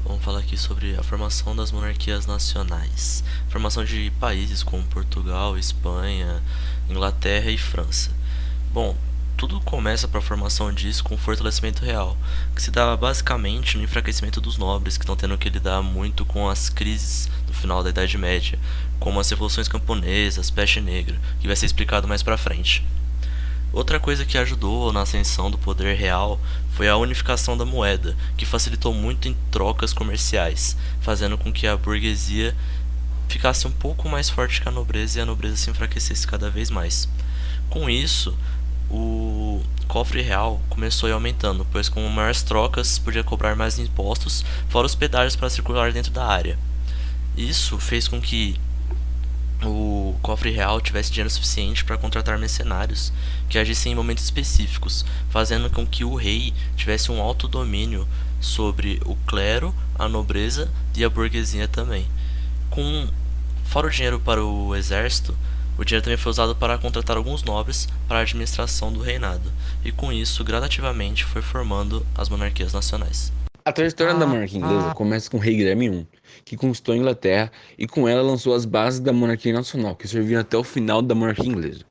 Vamos falar aqui sobre a formação das monarquias nacionais. Formação de países como Portugal, Espanha, Inglaterra e França. Bom, tudo começa para a formação disso com o fortalecimento real, que se dá basicamente no enfraquecimento dos nobres, que estão tendo que lidar muito com as crises do final da Idade Média, como as revoluções camponesas, peste negra, que vai ser explicado mais para frente. Outra coisa que ajudou na ascensão do poder real foi a unificação da moeda, que facilitou muito em trocas comerciais, fazendo com que a burguesia ficasse um pouco mais forte que a nobreza e a nobreza se enfraquecesse cada vez mais. Com isso, o cofre real começou a ir aumentando, pois com maiores trocas podia cobrar mais impostos, fora os pedágios para circular dentro da área. Isso fez com que o cofre real tivesse dinheiro suficiente para contratar mercenários que agissem em momentos específicos, fazendo com que o rei tivesse um alto domínio sobre o clero, a nobreza e a burguesia também. Com fora o dinheiro para o exército, o dinheiro também foi usado para contratar alguns nobres para a administração do reinado, e com isso, gradativamente, foi formando as monarquias nacionais. A trajetória da monarquia inglesa começa com o rei Guilherme I, que conquistou a Inglaterra e com ela lançou as bases da monarquia nacional, que serviram até o final da monarquia inglesa.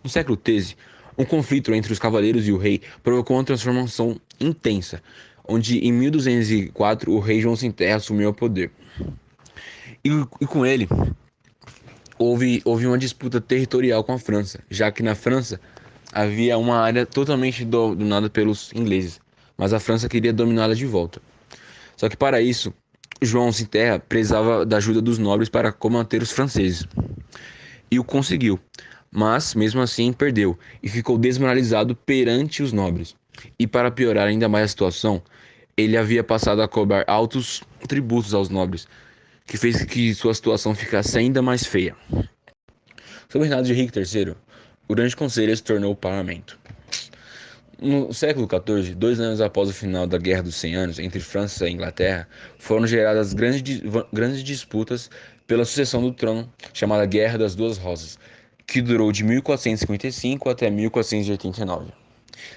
No século XIII, um conflito entre os cavaleiros e o rei provocou uma transformação intensa, onde em 1204 o rei João Sem Terra assumiu o poder. E com ele houve uma disputa territorial com a França, já que na França havia uma área totalmente dominada pelos ingleses, mas a França queria dominá-la de volta. Só que para isso, João Sem Terra precisava da ajuda dos nobres para combater os franceses. E o conseguiu, mas mesmo assim perdeu e ficou desmoralizado perante os nobres. E para piorar ainda mais a situação, ele havia passado a cobrar altos tributos aos nobres, que fez que sua situação ficasse ainda mais feia. Sob o reinado de Henrique III, o Grande Conselho se tornou o parlamento. No século XIV, 2 anos após o final da Guerra dos 100 Anos entre França e Inglaterra, foram geradas grandes disputas pela sucessão do trono, chamada Guerra das Duas Rosas, que durou de 1455 até 1489.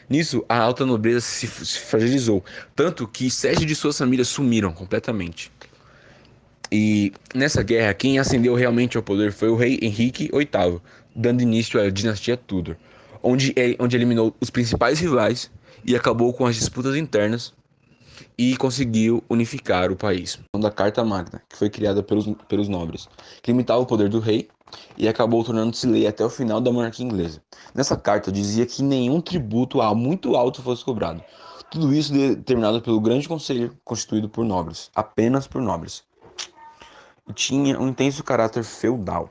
Nisso, a alta nobreza se fragilizou, tanto que 7 de suas famílias sumiram completamente. E nessa guerra, quem ascendeu realmente ao poder foi o rei Henrique VIII, dando início à dinastia Tudor, onde eliminou os principais rivais e acabou com as disputas internas e conseguiu unificar o país. Da Carta Magna, que foi criada pelos nobres, que limitava o poder do rei e acabou tornando-se lei até o final da monarquia inglesa. Nessa carta dizia que nenhum tributo muito alto fosse cobrado. Tudo isso determinado pelo Grande Conselho, constituído por nobres, apenas por nobres. E tinha um intenso caráter feudal.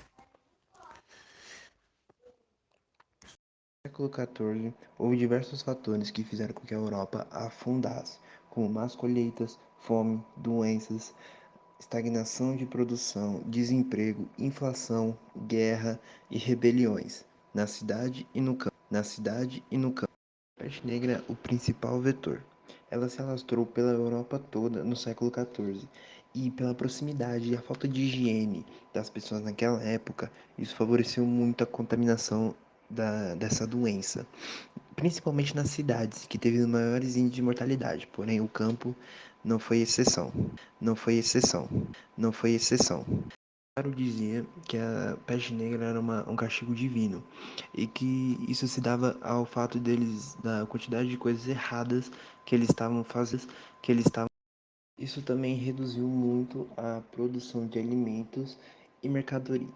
No século XIV, houve diversos fatores que fizeram com que a Europa afundasse, como más colheitas, fome, doenças, estagnação de produção, desemprego, inflação, guerra e rebeliões, na cidade e no campo. A peste negra é o principal vetor. Ela se alastrou pela Europa toda no século XIV, e pela proximidade e a falta de higiene das pessoas naquela época, isso favoreceu muito a contaminação dessa doença, principalmente nas cidades, que teve os maiores índices de mortalidade, porém o campo não foi exceção. Não foi exceção. Não foi exceção. Claro dizia que a peste negra era um castigo divino, e que isso se dava ao fato deles, da quantidade de coisas erradas que eles estavam fazendo, que eles estavam. Isso também reduziu muito a produção de alimentos e mercadoria.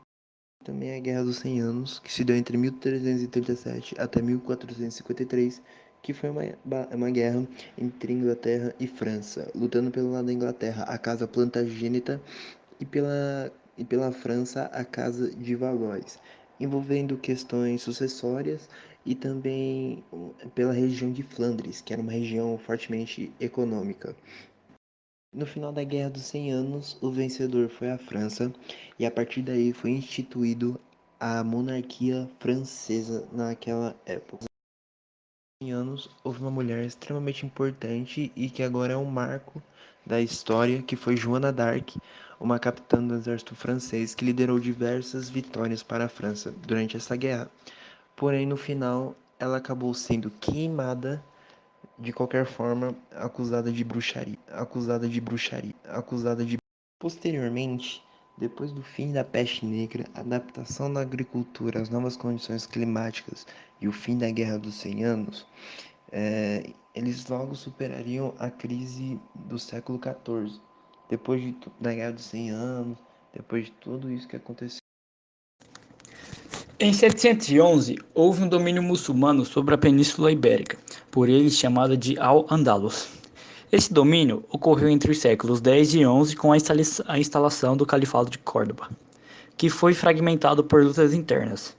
Também a Guerra dos 100 Anos, que se deu entre 1337 até 1453, que foi uma guerra entre Inglaterra e França, lutando pelo lado da Inglaterra a Casa Plantageneta e pela França a Casa de Valois, envolvendo questões sucessórias e também pela região de Flandres, que era uma região fortemente econômica. No final da Guerra dos 100 Anos, o vencedor foi a França, e a partir daí foi instituído a monarquia francesa naquela época. Em anos, houve uma mulher extremamente importante e que agora é um marco da história, que foi Joana d'Arc, uma capitã do exército francês que liderou diversas vitórias para a França durante essa guerra. Porém, no final, ela acabou sendo queimada de qualquer forma, acusada de bruxaria, acusada de... Posteriormente, depois do fim da peste negra, a adaptação da agricultura às novas condições climáticas e o fim da Guerra dos 100 Anos, eles logo superariam a crise do século XIV. Depois da Guerra dos 100 Anos, depois de tudo isso que aconteceu. Em 711, houve um domínio muçulmano sobre a Península Ibérica, por eles chamado de Al-Andalus. Esse domínio ocorreu entre os séculos X e XI com a instalação do Califado de Córdoba, que foi fragmentado por lutas internas.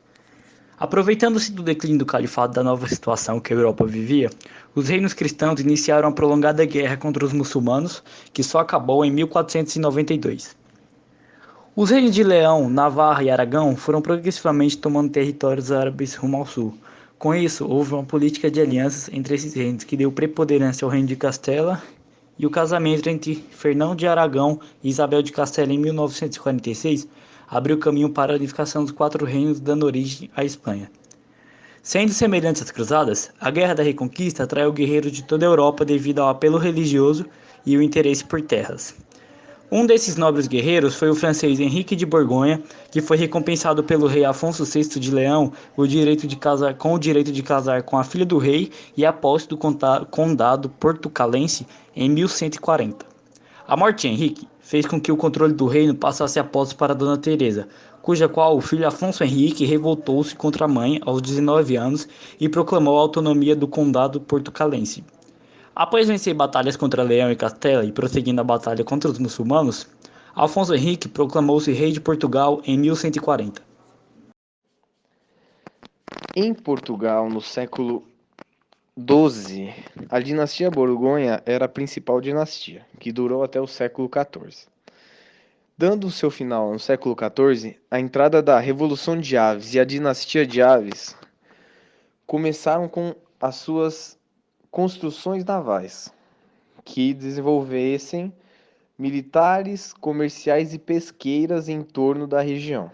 Aproveitando-se do declínio do califado da nova situação que a Europa vivia, os reinos cristãos iniciaram a prolongada guerra contra os muçulmanos, que só acabou em 1492. Os reinos de Leão, Navarra e Aragão foram progressivamente tomando territórios árabes rumo ao sul. Com isso, houve uma política de alianças entre esses reinos que deu preponderância ao reino de Castela, e o casamento entre Fernão de Aragão e Isabel de Castela em 1946 abriu caminho para a unificação dos quatro reinos, dando origem à Espanha. Sendo semelhantes às cruzadas, a Guerra da Reconquista atraiu guerreiros de toda a Europa devido ao apelo religioso e o interesse por terras. Um desses nobres guerreiros foi o francês Henrique de Borgonha, que foi recompensado pelo rei Afonso VI de Leão com o direito de casar com a filha do rei e a posse do condado portucalense em 1140. A morte de Henrique fez com que o controle do reino passasse a posse para Dona Teresa, cuja qual o filho Afonso Henrique revoltou-se contra a mãe aos 19 anos e proclamou a autonomia do condado portucalense. Após vencer batalhas contra Leão e Castela e prosseguindo a batalha contra os muçulmanos, Afonso Henrique proclamou-se rei de Portugal em 1140. Em Portugal, no século XII, a dinastia Borgonha era a principal dinastia, que durou até o século XIV. Dando seu final no século XIV, a entrada da Revolução de Aves e a dinastia de Aves começaram com as suas construções navais, que desenvolvessem militares, comerciais e pesqueiras em torno da região.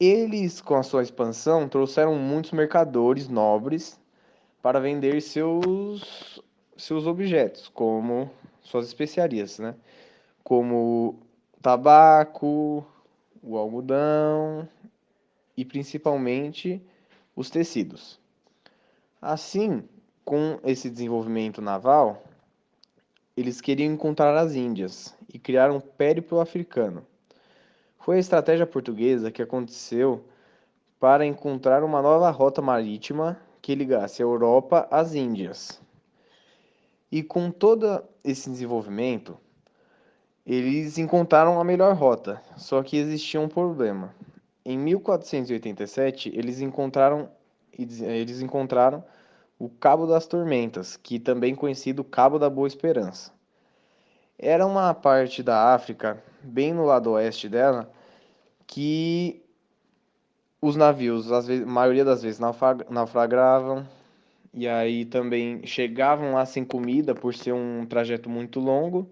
Eles, com a sua expansão, trouxeram muitos mercadores nobres para vender seus objetos, como suas especiarias, né? Como tabaco, o algodão e principalmente os tecidos. Assim, com esse desenvolvimento naval, eles queriam encontrar as Índias e criaram um périplo africano. Foi a estratégia portuguesa que aconteceu para encontrar uma nova rota marítima que ligasse a Europa às Índias. E com todo esse desenvolvimento, eles encontraram a melhor rota, só que existia um problema. Em 1487, eles encontraram o Cabo das Tormentas, que também conhecido Cabo da Boa Esperança. Era uma parte da África, bem no lado oeste dela, que os navios, a maioria das vezes, naufragavam, e aí também chegavam lá sem comida por ser um trajeto muito longo,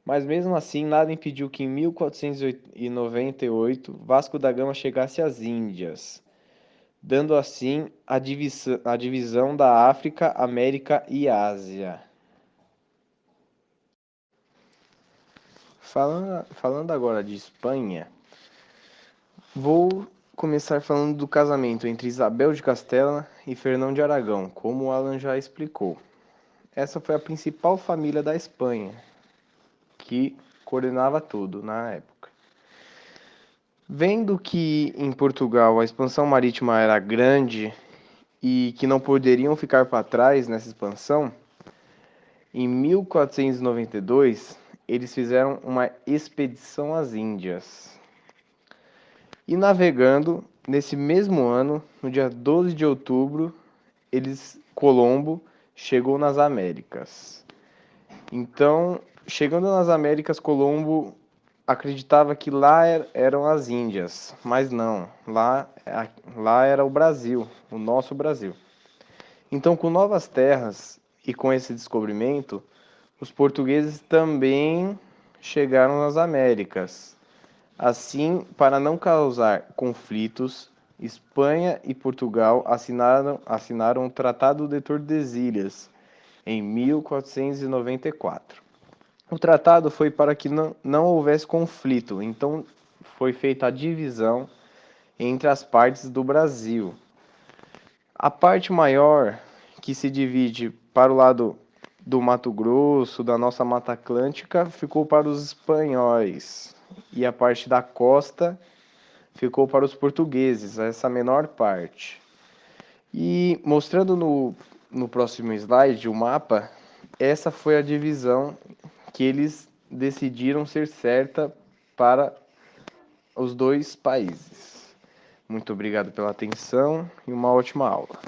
mas mesmo assim nada impediu que em 1498 Vasco da Gama chegasse às Índias, dando assim a divisão da África, América e Ásia. Falando agora de Espanha, vou começar falando do casamento entre Isabel de Castela e Fernão de Aragão, como o Alan já explicou. Essa foi a principal família da Espanha, que coordenava tudo na época. Vendo que em Portugal a expansão marítima era grande e que não poderiam ficar para trás nessa expansão, em 1492 eles fizeram uma expedição às Índias. E navegando, nesse mesmo ano, no dia 12 de outubro, Colombo chegou nas Américas. Então, chegando nas Américas, Colombo acreditava que lá eram as Índias, mas não, lá era o Brasil, o nosso Brasil. Então, com novas terras e com esse descobrimento, os portugueses também chegaram nas Américas. Assim, para não causar conflitos, Espanha e Portugal assinaram o Tratado de Tordesilhas, em 1494. O tratado foi para que não houvesse conflito, então foi feita a divisão entre as partes do Brasil. A parte maior, que se divide para o lado do Mato Grosso, da nossa Mata Atlântica, ficou para os espanhóis. E a parte da costa ficou para os portugueses, essa menor parte. E mostrando no próximo slide o mapa, essa foi a divisão que eles decidiram ser certa para os dois países. Muito obrigado pela atenção e uma ótima aula.